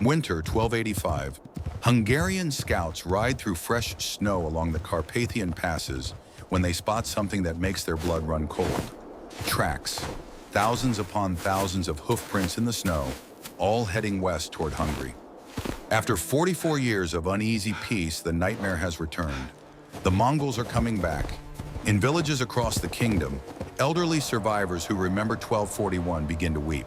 Winter 1285. Hungarian scouts ride through fresh snow along the Carpathian passes when they spot something that makes their blood run cold. Tracks. Thousands upon thousands of hoofprints in the snow, all heading west toward Hungary. After 44 years of uneasy peace, the nightmare has returned. The Mongols are coming back. In villages across the kingdom, elderly survivors who remember 1241 begin to weep.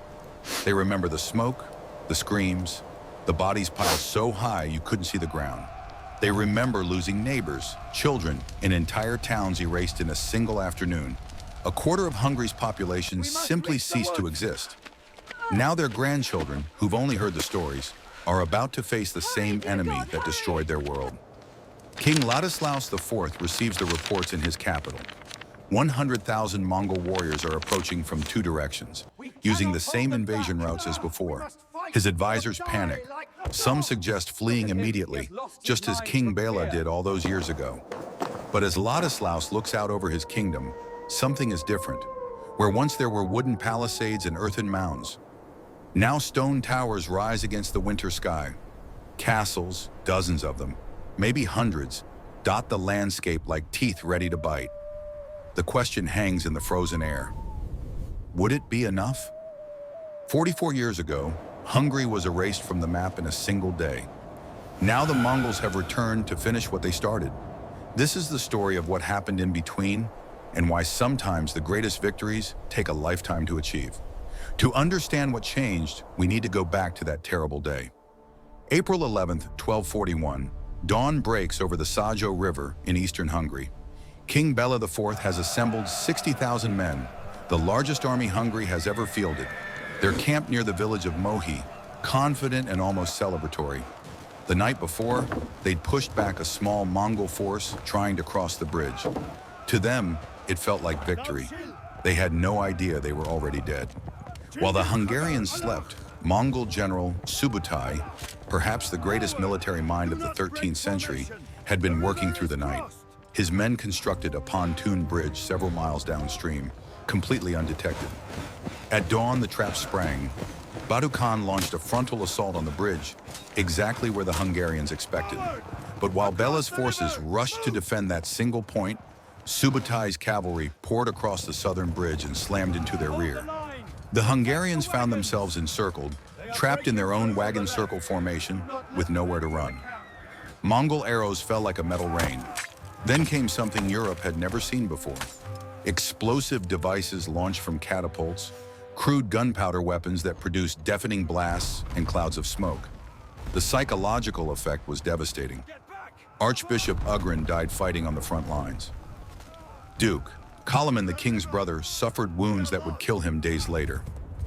They remember the smoke, the screams, the bodies piled so high you couldn't see the ground. They remember losing neighbors, children, and entire towns erased in a single afternoon. A quarter of Hungary's population simply ceased to exist. Now their grandchildren, who've only heard the stories, are about to face the same enemy that destroyed their world. King Ladislaus IV receives the reports in his capital. 100,000 Mongol warriors are approaching from two directions, using the same invasion routes as before. His advisors panic. Some suggest fleeing immediately, just as King Bela did all those years ago. But as Ladislaus looks out over his kingdom, something is different. Where once there were wooden palisades and earthen mounds, now stone towers rise against the winter sky. Castles, dozens of them, maybe hundreds, dot the landscape like teeth ready to bite. The question hangs in the frozen air. Would it be enough? 44 years ago, Hungary was erased from the map in a single day. Now the Mongols have returned to finish what they started. This is the story of what happened in between and why sometimes the greatest victories take a lifetime to achieve. To understand what changed, we need to go back to that terrible day. April 11th, 1241, dawn breaks over the Sajo River in eastern Hungary. King Bela IV has assembled 60,000 men, the largest army Hungary has ever fielded. They're camped near the village of Mohi, confident and almost celebratory. The night before, they'd pushed back a small Mongol force trying to cross the bridge. To them, it felt like victory. They had no idea they were already dead. While the Hungarians slept, Mongol general Subutai, perhaps the greatest military mind of the 13th century, had been working through the night. His men constructed a pontoon bridge several miles downstream, completely undetected. At dawn, the trap sprang. Badu Khan launched a frontal assault on the bridge, exactly where the Hungarians expected. But while Bela's forces rushed to defend that single point, Subutai's cavalry poured across the southern bridge and slammed into their rear. The Hungarians found themselves encircled, trapped in their own wagon circle formation, with nowhere to run. Mongol arrows fell like a metal rain. Then came something Europe had never seen before. Explosive devices launched from catapults, crude gunpowder weapons that produced deafening blasts and clouds of smoke. The psychological effect was devastating. Archbishop Ugrin died fighting on the front lines. Duke Kalaman, the king's brother, suffered wounds that would kill him days later.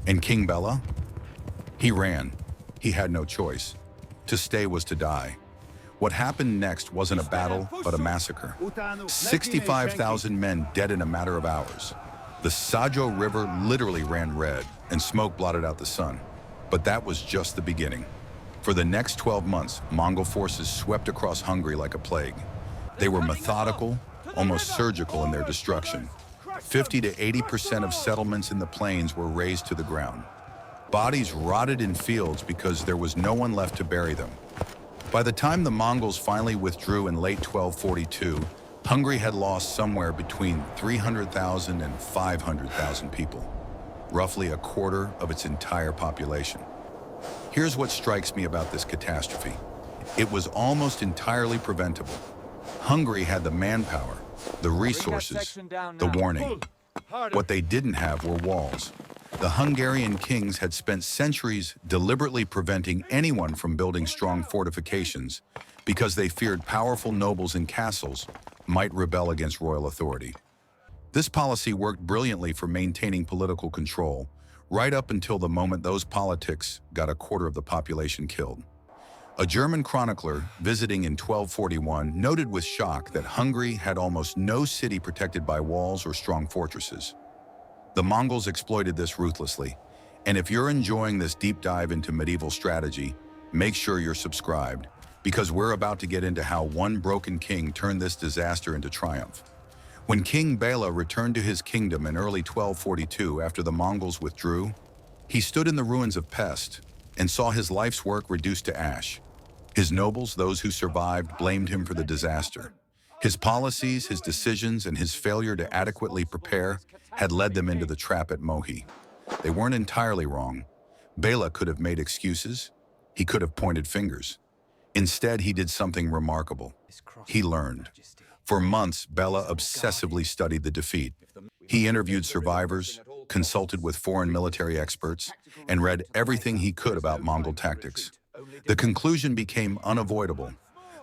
And King Bela? He ran. He had no choice. To stay was to die. What happened next wasn't a battle, but a massacre. 65,000 men dead in a matter of hours. The Sajo River literally ran red, and smoke blotted out the sun. But that was just the beginning. For the next 12 months, Mongol forces swept across Hungary like a plague. They were methodical, almost surgical in their destruction. 50 to 80% of settlements in the plains were razed to the ground. Bodies rotted in fields because there was no one left to bury them. By the time the Mongols finally withdrew in late 1242, Hungary had lost somewhere between 300,000 and 500,000 people, roughly a quarter of its entire population. Here's what strikes me about this catastrophe. It was almost entirely preventable. Hungary had the manpower, the resources, the warning. What they didn't have were walls. The Hungarian kings had spent centuries deliberately preventing anyone from building strong fortifications because they feared powerful nobles in castles might rebel against royal authority. This policy worked brilliantly for maintaining political control, right up until the moment those politics got a quarter of the population killed. A German chronicler visiting in 1241 noted with shock that Hungary had almost no city protected by walls or strong fortresses. The Mongols exploited this ruthlessly, and if you're enjoying this deep dive into medieval strategy, make sure you're subscribed, because we're about to get into how one broken king turned this disaster into triumph. When King Bela returned to his kingdom in early 1242 after the Mongols withdrew, he stood in the ruins of Pest, and saw his life's work reduced to ash. His nobles, those who survived, blamed him for the disaster. His policies, his decisions, and his failure to adequately prepare had led them into the trap at Mohi. They weren't entirely wrong. Bela could have made excuses. He could have pointed fingers. Instead, he did something remarkable. He learned. For months, Bela obsessively studied the defeat. He interviewed survivors, consulted with foreign military experts, and read everything he could about Mongol tactics. The conclusion became unavoidable.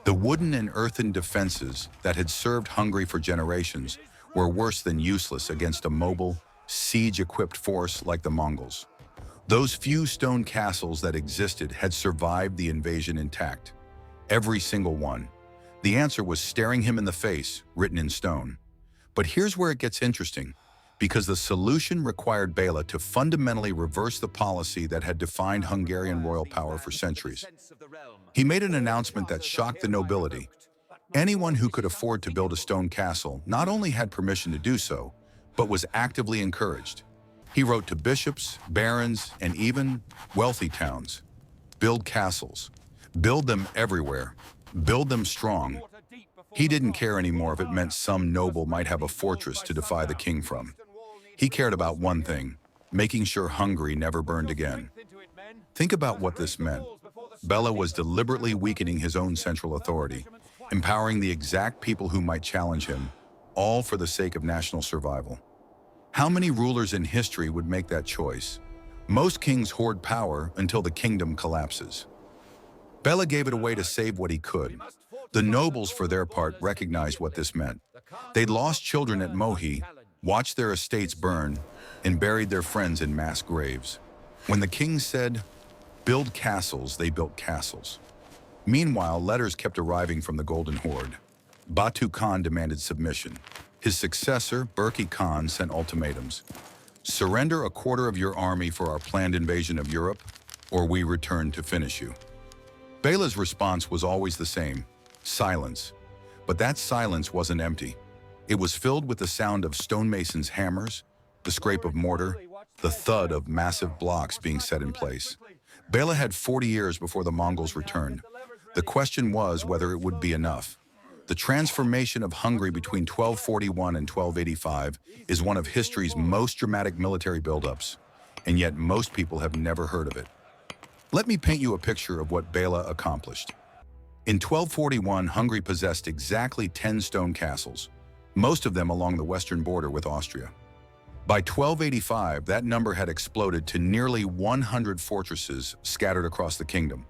The wooden and earthen defenses that had served Hungary for generations were worse than useless against a mobile, siege-equipped force like the Mongols. Those few stone castles that existed had survived the invasion intact. Every single one. The answer was staring him in the face, written in stone. But here's where it gets interesting, because the solution required Bela to fundamentally reverse the policy that had defined Hungarian royal power for centuries. He made an announcement that shocked the nobility. Anyone who could afford to build a stone castle not only had permission to do so, but was actively encouraged. He wrote to bishops, barons, and even wealthy towns. Build castles. Build them everywhere. Build them strong. He didn't care anymore if it meant some noble might have a fortress to defy the king from. He cared about one thing, making sure Hungary never burned again. Think about what this meant. Bela was deliberately weakening his own central authority, empowering the exact people who might challenge him, all for the sake of national survival. How many rulers in history would make that choice? Most kings hoard power until the kingdom collapses. Bela gave it away to save what he could. The nobles, for their part, recognized what this meant. They'd lost children at Mohi, watched their estates burn, and buried their friends in mass graves. When the king said, "Build castles," they built castles. Meanwhile, letters kept arriving from the Golden Horde. Batu Khan demanded submission. His successor, Berki Khan, sent ultimatums. Surrender a quarter of your army for our planned invasion of Europe, or we return to finish you. Bela's response was always the same, silence. But that silence wasn't empty. It was filled with the sound of stonemasons' hammers, the scrape of mortar, the thud of massive blocks being set in place. Bela had 40 years before the Mongols returned. The question was whether it would be enough. The transformation of Hungary between 1241 and 1285 is one of history's most dramatic military buildups, and yet most people have never heard of it. Let me paint you a picture of what Bela accomplished. In 1241, Hungary possessed exactly 10 stone castles, most of them along the western border with Austria. By 1285, that number had exploded to nearly 100 fortresses scattered across the kingdom,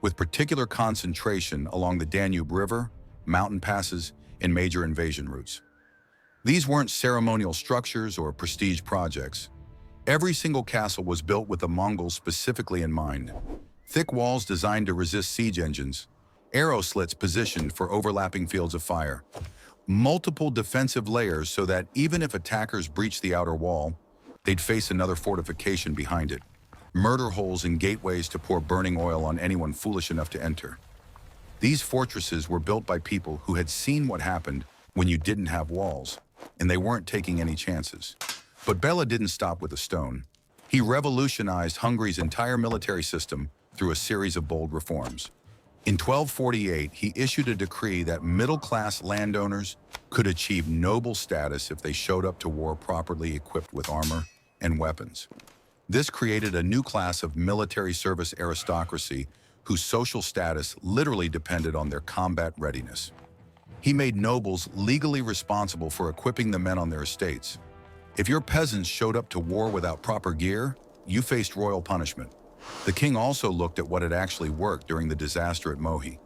with particular concentration along the Danube River, mountain passes, and major invasion routes. These weren't ceremonial structures or prestige projects. Every single castle was built with the Mongols specifically in mind. Thick walls designed to resist siege engines, arrow slits positioned for overlapping fields of fire, multiple defensive layers so that even if attackers breached the outer wall, they'd face another fortification behind it, murder holes and gateways to pour burning oil on anyone foolish enough to enter. These fortresses were built by people who had seen what happened when you didn't have walls, and they weren't taking any chances. But Bela didn't stop with a stone. He revolutionized Hungary's entire military system through a series of bold reforms. In 1248, he issued a decree that middle-class landowners could achieve noble status if they showed up to war properly equipped with armor and weapons. This created a new class of military service aristocracy whose social status literally depended on their combat readiness. He made nobles legally responsible for equipping the men on their estates. If your peasants showed up to war without proper gear, you faced royal punishment. The king also looked at what had actually worked during the disaster at Mohi.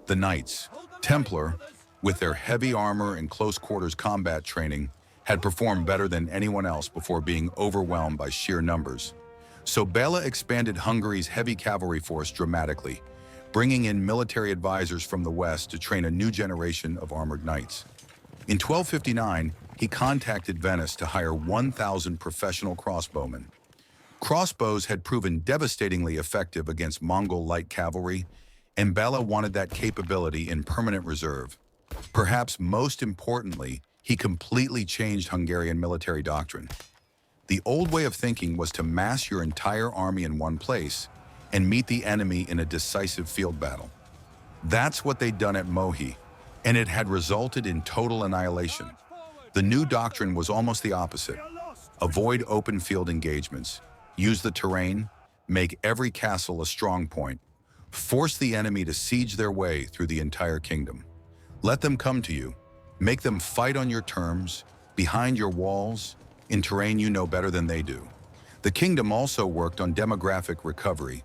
The Knights, Templar, with their heavy armor and close quarters combat training, had performed better than anyone else before being overwhelmed by sheer numbers. So Bela expanded Hungary's heavy cavalry force dramatically, bringing in military advisors from the west to train a new generation of armored knights. In 1259, he contacted Venice to hire 1,000 professional crossbowmen. Crossbows had proven devastatingly effective against Mongol light cavalry, and Bela wanted that capability in permanent reserve. Perhaps most importantly, he completely changed Hungarian military doctrine. The old way of thinking was to mass your entire army in one place, and meet the enemy in a decisive field battle. That's what they'd done at Mohi, and it had resulted in total annihilation. The new doctrine was almost the opposite. Avoid open field engagements. Use the terrain. Make every castle a strong point. Force the enemy to siege their way through the entire kingdom. Let them come to you. Make them fight on your terms, behind your walls, in terrain you know better than they do. The kingdom also worked on demographic recovery.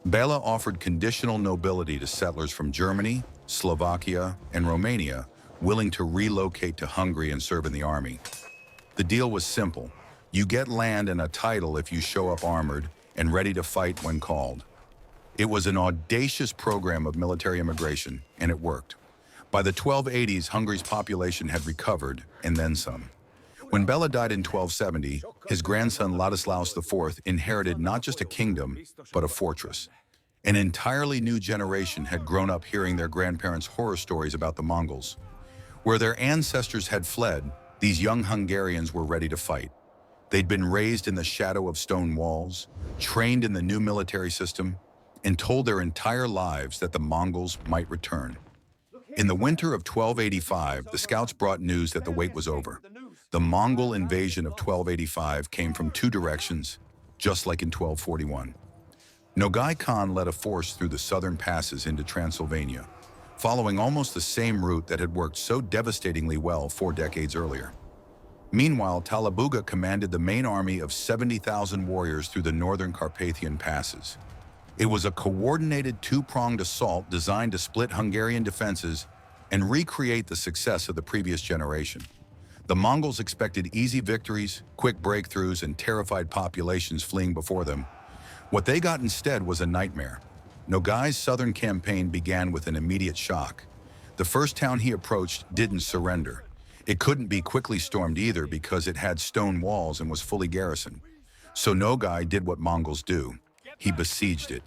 Bela offered conditional nobility to settlers from Germany, Slovakia, and Romania, willing to relocate to Hungary and serve in the army. The deal was simple. You get land and a title if you show up armored and ready to fight when called. It was an audacious program of military immigration, and it worked. By the 1280s, Hungary's population had recovered, and then some. When Bela died in 1270, his grandson Ladislaus IV inherited not just a kingdom, but a fortress. An entirely new generation had grown up hearing their grandparents' horror stories about the Mongols. Where their ancestors had fled, these young Hungarians were ready to fight. They'd been raised in the shadow of stone walls, trained in the new military system, and told their entire lives that the Mongols might return. In the winter of 1285, the scouts brought news that the wait was over. The Mongol invasion of 1285 came from two directions, just like in 1241. Nogai Khan led a force through the southern passes into Transylvania, following almost the same route that had worked so devastatingly well 4 decades earlier. Meanwhile, Talabuga commanded the main army of 70,000 warriors through the northern Carpathian passes. It was a coordinated two-pronged assault designed to split Hungarian defenses and recreate the success of the previous generation. The Mongols expected easy victories, quick breakthroughs, and terrified populations fleeing before them. What they got instead was a nightmare. Nogai's southern campaign began with an immediate shock. The first town he approached didn't surrender. It couldn't be quickly stormed either because it had stone walls and was fully garrisoned. So Nogai did what Mongols do. He besieged it.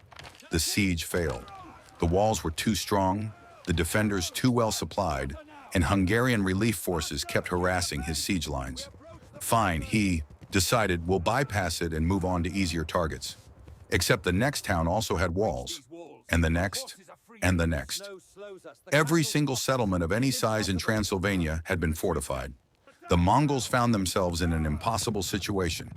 The siege failed. The walls were too strong, the defenders too well supplied, and Hungarian relief forces kept harassing his siege lines. Fine, he decided we'll bypass it and move on to easier targets. Except the next town also had walls, and the next, and the next. Every single settlement of any size in Transylvania had been fortified. The Mongols found themselves in an impossible situation.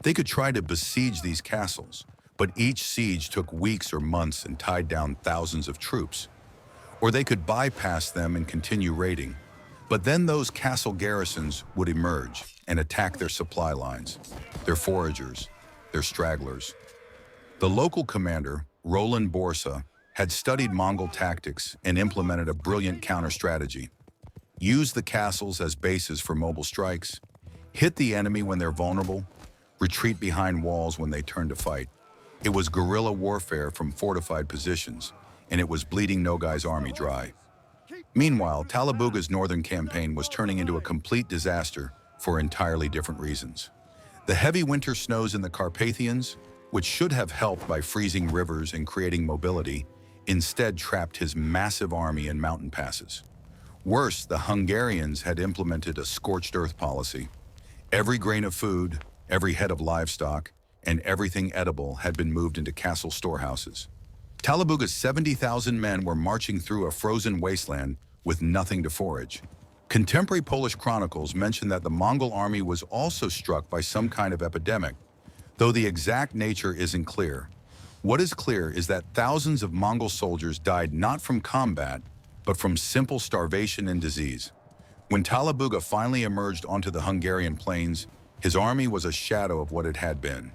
They could try to besiege these castles, but each siege took weeks or months and tied down thousands of troops. Or they could bypass them and continue raiding. But then those castle garrisons would emerge and attack their supply lines, their foragers, their stragglers. The local commander, Roland Borsa, had studied Mongol tactics and implemented a brilliant counter-strategy. Use the castles as bases for mobile strikes, hit the enemy when they're vulnerable, retreat behind walls when they turn to fight. It was guerrilla warfare from fortified positions, and it was bleeding Nogai's army dry. Meanwhile, Talabuga's northern campaign was turning into a complete disaster for entirely different reasons. The heavy winter snows in the Carpathians, which should have helped by freezing rivers and creating mobility, instead trapped his massive army in mountain passes. Worse, the Hungarians had implemented a scorched earth policy. Every grain of food, every head of livestock, and everything edible had been moved into castle storehouses. Talabuga's 70,000 men were marching through a frozen wasteland with nothing to forage. Contemporary Polish chronicles mention that the Mongol army was also struck by some kind of epidemic, though the exact nature isn't clear. What is clear is that thousands of Mongol soldiers died not from combat, but from simple starvation and disease. When Talabuga finally emerged onto the Hungarian plains, his army was a shadow of what it had been.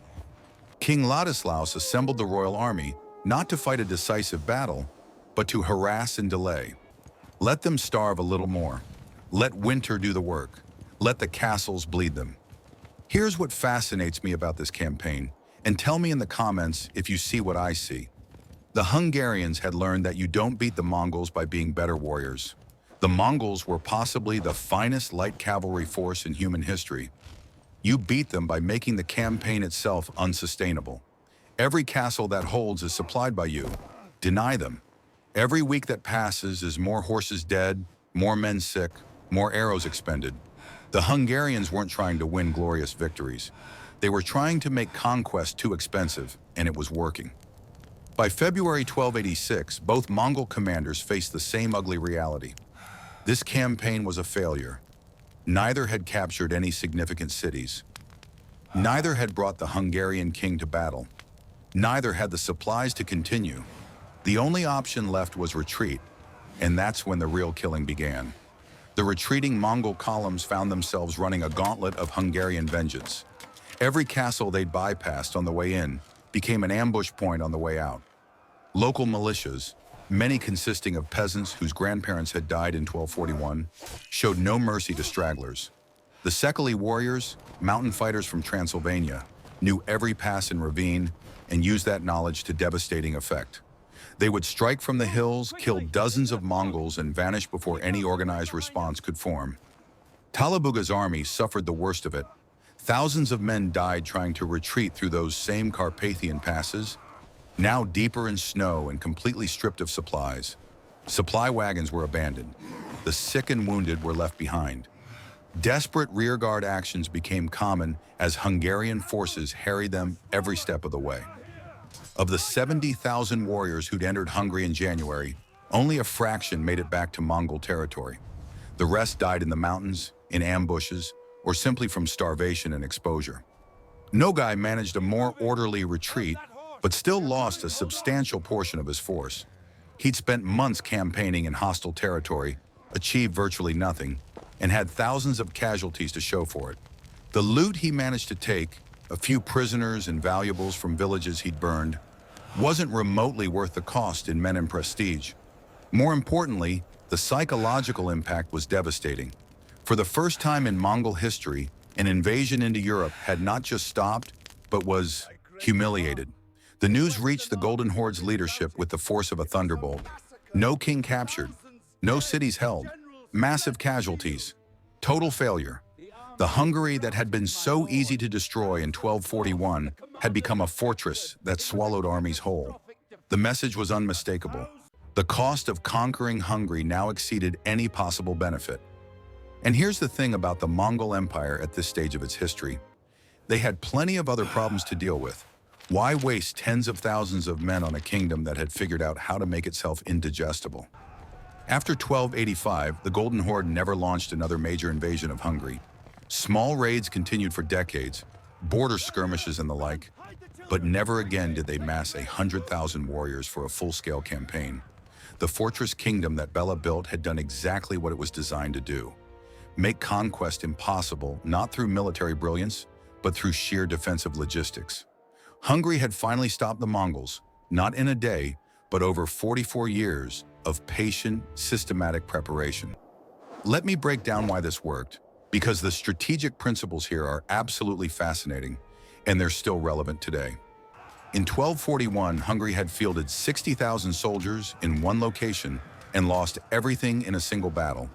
King Ladislaus assembled the royal army, not to fight a decisive battle, but to harass and delay. Let them starve a little more. Let winter do the work. Let the castles bleed them. Here's what fascinates me about this campaign, and tell me in the comments if you see what I see. The Hungarians had learned that you don't beat the Mongols by being better warriors. The Mongols were possibly the finest light cavalry force in human history. You beat them by making the campaign itself unsustainable. Every castle that holds is supplied by you. Deny them. Every week that passes is more horses dead, more men sick, more arrows expended. The Hungarians weren't trying to win glorious victories. They were trying to make conquest too expensive, and it was working. By February 1286, both Mongol commanders faced the same ugly reality. This campaign was a failure. Neither had captured any significant cities. Neither had brought the Hungarian king to battle. Neither had the supplies to continue. The only option left was retreat, and that's when the real killing began. The retreating Mongol columns found themselves running a gauntlet of Hungarian vengeance. Every castle they'd bypassed on the way in became an ambush point on the way out. Local militias, many consisting of peasants whose grandparents had died in 1241, showed no mercy to stragglers. The Sekeli warriors, mountain fighters from Transylvania, knew every pass and ravine and used that knowledge to devastating effect. They would strike from the hills, kill dozens of Mongols, and vanish before any organized response could form. Talabuga's army suffered the worst of it. Thousands of men died trying to retreat through those same Carpathian passes, now deeper in snow and completely stripped of supplies. Supply wagons were abandoned. The sick and wounded were left behind. Desperate rearguard actions became common as Hungarian forces harried them every step of the way. Of the 70,000 warriors who'd entered Hungary in January, only a fraction made it back to Mongol territory. The rest died in the mountains, in ambushes, or simply from starvation and exposure. Nogai managed a more orderly retreat, but still lost a substantial portion of his force. He'd spent months campaigning in hostile territory, achieved virtually nothing, and had thousands of casualties to show for it. The loot he managed to take, a few prisoners and valuables from villages he'd burned, wasn't remotely worth the cost in men and prestige. More importantly, the psychological impact was devastating. For the first time in Mongol history, an invasion into Europe had not just stopped, but was humiliated. The news reached the Golden Horde's leadership with the force of a thunderbolt. No king captured, no cities held, massive casualties, total failure. The Hungary that had been so easy to destroy in 1241 had become a fortress that swallowed armies whole. The message was unmistakable. The cost of conquering Hungary now exceeded any possible benefit. And here's the thing about the Mongol Empire at this stage of its history. They had plenty of other problems to deal with. Why waste tens of thousands of men on a kingdom that had figured out how to make itself indigestible? After 1285, the Golden Horde never launched another major invasion of Hungary. Small raids continued for decades, border skirmishes and the like, but never again did they mass 100,000 warriors for a full-scale campaign. The fortress kingdom that Bela built had done exactly what it was designed to do: make conquest impossible, not through military brilliance, but through sheer defensive logistics. Hungary had finally stopped the Mongols, not in a day, but over 44 years of patient, systematic preparation. Let me break down why this worked, because the strategic principles here are absolutely fascinating, and they're still relevant today. In 1241, Hungary had fielded 60,000 soldiers in one location and lost everything in a single battle.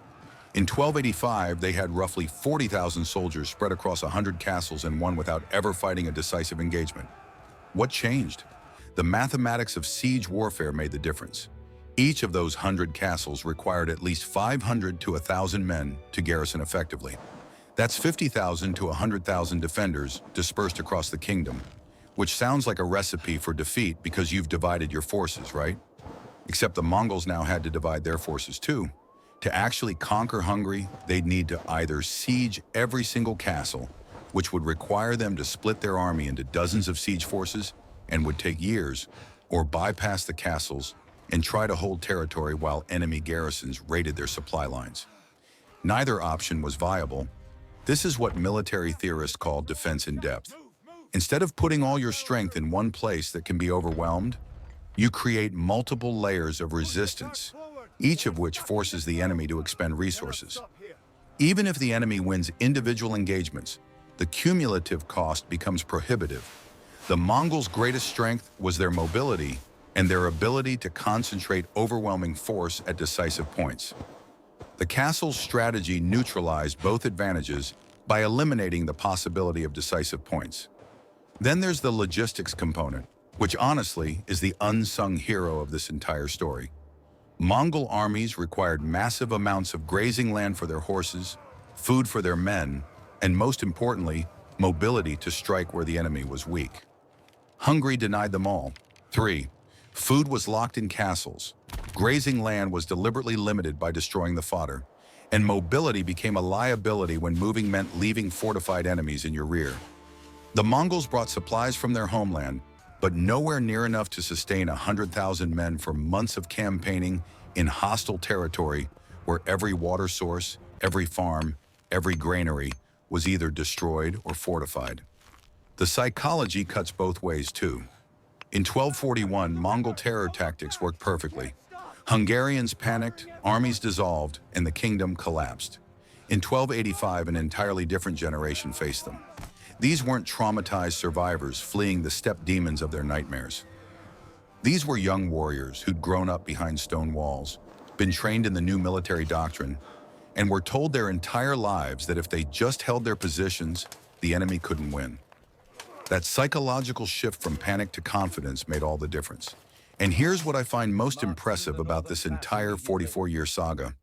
In 1285, they had roughly 40,000 soldiers spread across 100 castles and won without ever fighting a decisive engagement. What changed? The mathematics of siege warfare made the difference. Each of those 100 castles required at least 500 to 1,000 men to garrison effectively. That's 50,000 to 100,000 defenders dispersed across the kingdom, which sounds like a recipe for defeat because you've divided your forces, right? Except the Mongols now had to divide their forces too. To actually conquer Hungary, they'd need to either siege every single castle, which would require them to split their army into dozens of siege forces and would take years, or bypass the castles and try to hold territory while enemy garrisons raided their supply lines. Neither option was viable. This is what military theorists call defense in depth. Instead of putting all your strength in one place that can be overwhelmed, you create multiple layers of resistance, each of which forces the enemy to expend resources. Even if the enemy wins individual engagements, the cumulative cost becomes prohibitive. The Mongols' greatest strength was their mobility and their ability to concentrate overwhelming force at decisive points. The castle's strategy neutralized both advantages by eliminating the possibility of decisive points. Then there's the logistics component, which honestly is the unsung hero of this entire story. Mongol armies required massive amounts of grazing land for their horses, food for their men, and most importantly, mobility to strike where the enemy was weak. Hungary denied them all. 3. Food was locked in castles. Grazing land was deliberately limited by destroying the fodder. And mobility became a liability when moving meant leaving fortified enemies in your rear. The Mongols brought supplies from their homeland, but nowhere near enough to sustain 100,000 men for months of campaigning in hostile territory where every water source, every farm, every granary was either destroyed or fortified. The psychology cuts both ways too. In 1241, Mongol terror tactics worked perfectly. Hungarians panicked, armies dissolved, and the kingdom collapsed. In 1285, an entirely different generation faced them. These weren't traumatized survivors fleeing the steppe demons of their nightmares. These were young warriors who'd grown up behind stone walls, been trained in the new military doctrine, and were told their entire lives that if they just held their positions, the enemy couldn't win. That psychological shift from panic to confidence made all the difference. And here's what I find most impressive about this entire 44-year saga.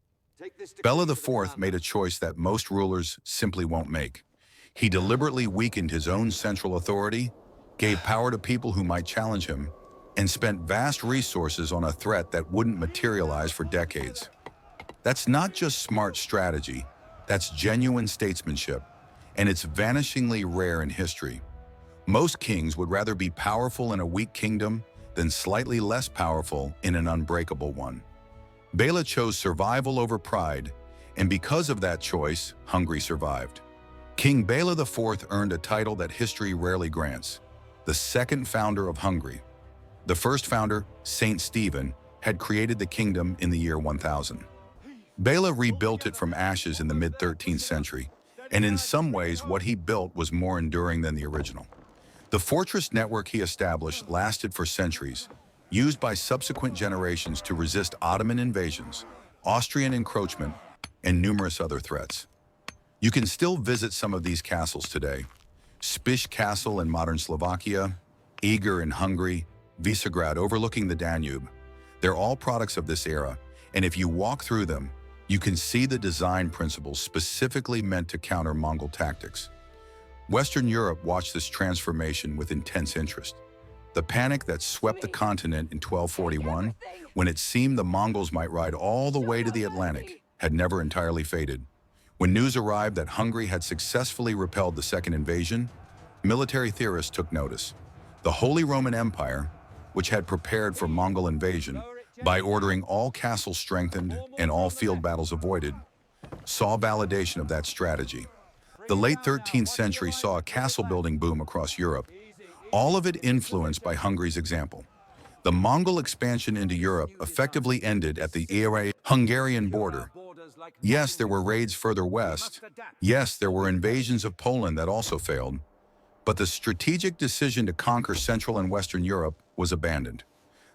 Bela IV made a choice that most rulers simply won't make. He deliberately weakened his own central authority, gave power to people who might challenge him, and spent vast resources on a threat that wouldn't materialize for decades. That's not just smart strategy, that's genuine statesmanship, and it's vanishingly rare in history. Most kings would rather be powerful in a weak kingdom than slightly less powerful in an unbreakable one. Bela chose survival over pride, and because of that choice, Hungary survived. King Bela IV earned a title that history rarely grants, the second founder of Hungary. The first founder, Saint Stephen, had created the kingdom in the year 1000. Bela rebuilt it from ashes in the mid-13th century, and in some ways what he built was more enduring than the original. The fortress network he established lasted for centuries, used by subsequent generations to resist Ottoman invasions, Austrian encroachment, and numerous other threats. You can still visit some of these castles today. Spiš Castle in modern Slovakia, Eger in Hungary, Visegrad overlooking the Danube. They're all products of this era, and if you walk through them, you can see the design principles specifically meant to counter Mongol tactics. Western Europe watched this transformation with intense interest. The panic that swept the continent in 1241, when it seemed the Mongols might ride all the way to the Atlantic, had never entirely faded. When news arrived that Hungary had successfully repelled the second invasion, military theorists took notice. The Holy Roman Empire, which had prepared for Mongol invasion by ordering all castles strengthened and all field battles avoided, saw validation of that strategy. The late 13th century saw a castle-building boom across Europe, all of it influenced by Hungary's example. The Mongol expansion into Europe effectively ended at the Hungarian border. Yes, there were raids further west. Yes, there were invasions of Poland that also failed. But the strategic decision to conquer Central and Western Europe was abandoned.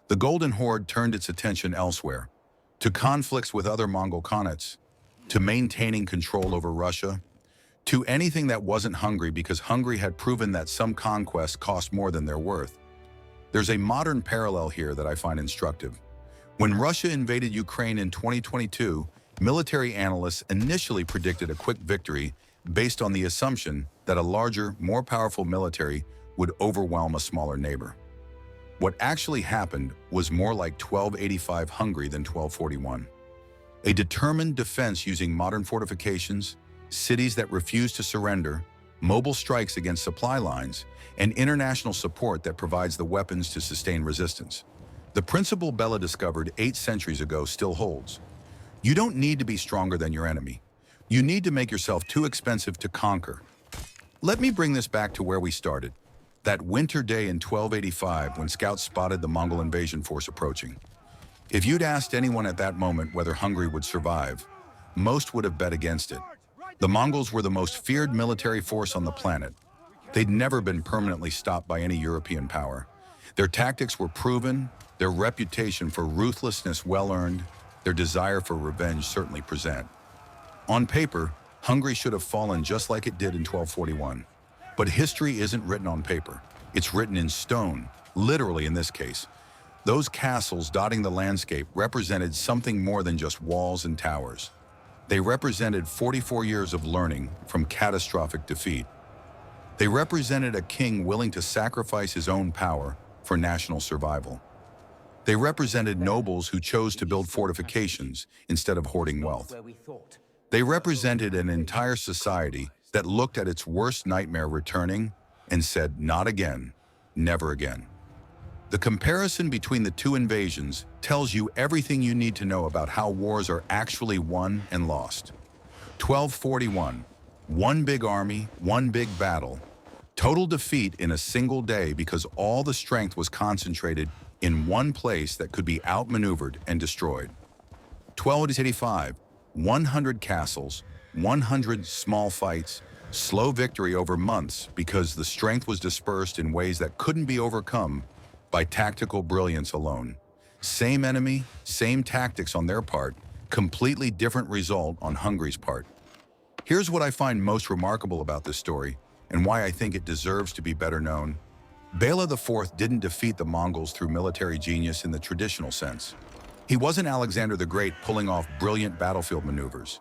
The Golden Horde turned its attention elsewhere, to conflicts with other Mongol khanates, to maintaining control over Russia, to anything that wasn't Hungary, because Hungary had proven that some conquests cost more than they're worth. There's a modern parallel here that I find instructive. When Russia invaded Ukraine in 2022, military analysts initially predicted a quick victory based on the assumption that a larger, more powerful military would overwhelm a smaller neighbor. What actually happened was more like 1285 Hungary than 1241. A determined defense using modern fortifications, cities that refuse to surrender, mobile strikes against supply lines, and international support that provides the weapons to sustain resistance. The principle Bela discovered 8 centuries ago still holds. You don't need to be stronger than your enemy. You need to make yourself too expensive to conquer. Let me bring this back to where we started. That winter day in 1285 when scouts spotted the Mongol invasion force approaching. If you'd asked anyone at that moment whether Hungary would survive, most would have bet against it. The Mongols were the most feared military force on the planet. They'd never been permanently stopped by any European power. Their tactics were proven, their reputation for ruthlessness well-earned, their desire for revenge certainly present. On paper, Hungary should have fallen just like it did in 1241. But history isn't written on paper. It's written in stone, literally in this case. Those castles dotting the landscape represented something more than just walls and towers. They represented 44 years of learning from catastrophic defeat. They represented a king willing to sacrifice his own power for national survival. They represented nobles who chose to build fortifications instead of hoarding wealth. They represented an entire society that looked at its worst nightmare returning and said, not again, never again. The comparison between the two invasions tells you everything you need to know about how wars are actually won and lost. 1241, one big army, one big battle. Total defeat in a single day because all the strength was concentrated in one place that could be outmaneuvered and destroyed. 1285, 100 castles, 100 small fights, slow victory over months because the strength was dispersed in ways that couldn't be overcome by tactical brilliance alone. Same enemy, same tactics on their part, completely different result on Hungary's part. Here's what I find most remarkable about this story and why I think it deserves to be better known. Bela IV didn't defeat the Mongols through military genius in the traditional sense. He wasn't Alexander the Great pulling off brilliant battlefield maneuvers.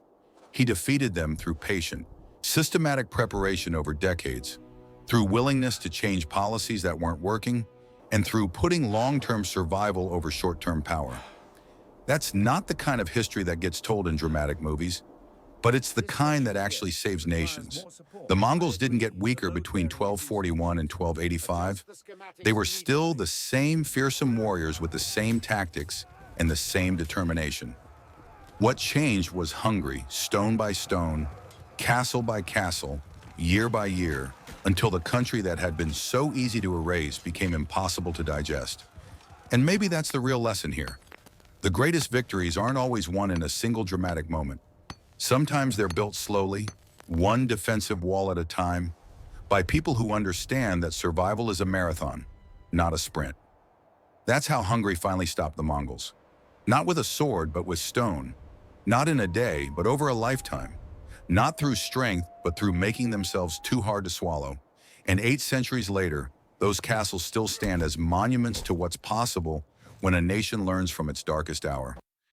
He defeated them through patient, systematic preparation over decades, through willingness to change policies that weren't working, and through putting long-term survival over short-term power. That's not the kind of history that gets told in dramatic movies, but it's the kind that actually saves nations. The Mongols didn't get weaker between 1241 and 1285. They were still the same fearsome warriors with the same tactics and the same determination. What changed was Hungary, stone by stone, castle by castle, year by year, until the country that had been so easy to erase became impossible to digest. And maybe that's the real lesson here. The greatest victories aren't always won in a single dramatic moment. Sometimes they're built slowly, one defensive wall at a time, by people who understand that survival is a marathon, not a sprint. That's how Hungary finally stopped the Mongols. Not with a sword, but with stone. Not in a day, but over a lifetime. Not through strength, but through making themselves too hard to swallow. And 8 centuries later, those castles still stand as monuments to what's possible when a nation learns from its darkest hour.